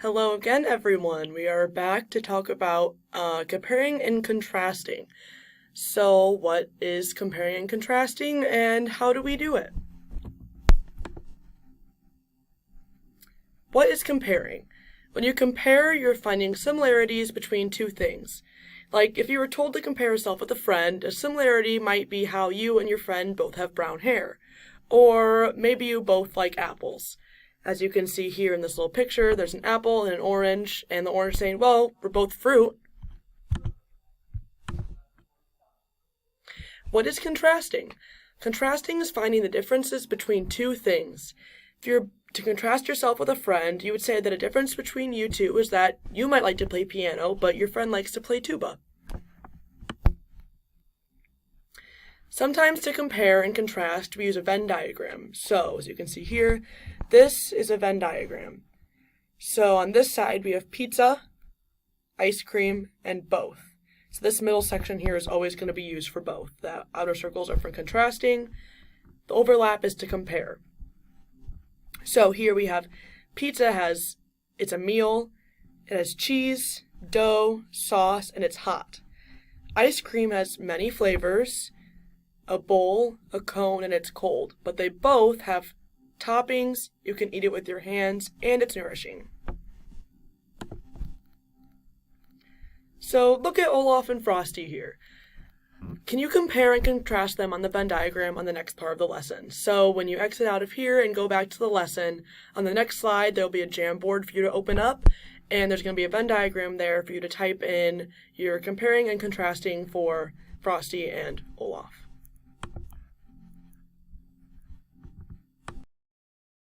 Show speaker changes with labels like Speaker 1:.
Speaker 1: Hello again, everyone. We are back to talk about comparing and contrasting. So, what is comparing and contrasting, and how do we do it? What is comparing? When you compare, you're finding similarities between two things. Like, if you were told to compare yourself with a friend, a similarity might be how you and your friend both have brown hair. Or maybe you both like apples. As you can see here in this little picture, there's an apple and an orange, and the orange saying, well, we're both fruit. What is contrasting? Contrasting is finding the differences between two things. If you're to contrast yourself with a friend, you would say that a difference between you two is that you might like to play piano, but your friend likes to play tuba. Sometimes to compare and contrast, we use a Venn diagram. So, as you can see here, this is a Venn diagram. So on this side, we have pizza, ice cream, and both. So this middle section here is always going to be used for both. The outer circles are for contrasting. The overlap is to compare. So here we have pizza it's a meal, it has cheese, dough, sauce, and it's hot. Ice cream has many flavors, a bowl, a cone, and it's cold. But they both have toppings, you can eat it with your hands, and it's nourishing. So look at Olaf and Frosty here. Can you compare and contrast them on the Venn diagram on the next part of the lesson? So when you exit out of here and go back to the lesson, on the next slide there'll be a Jamboard for you to open up, and there's going to be a Venn diagram there for you to type in your comparing and contrasting for Frosty and Olaf.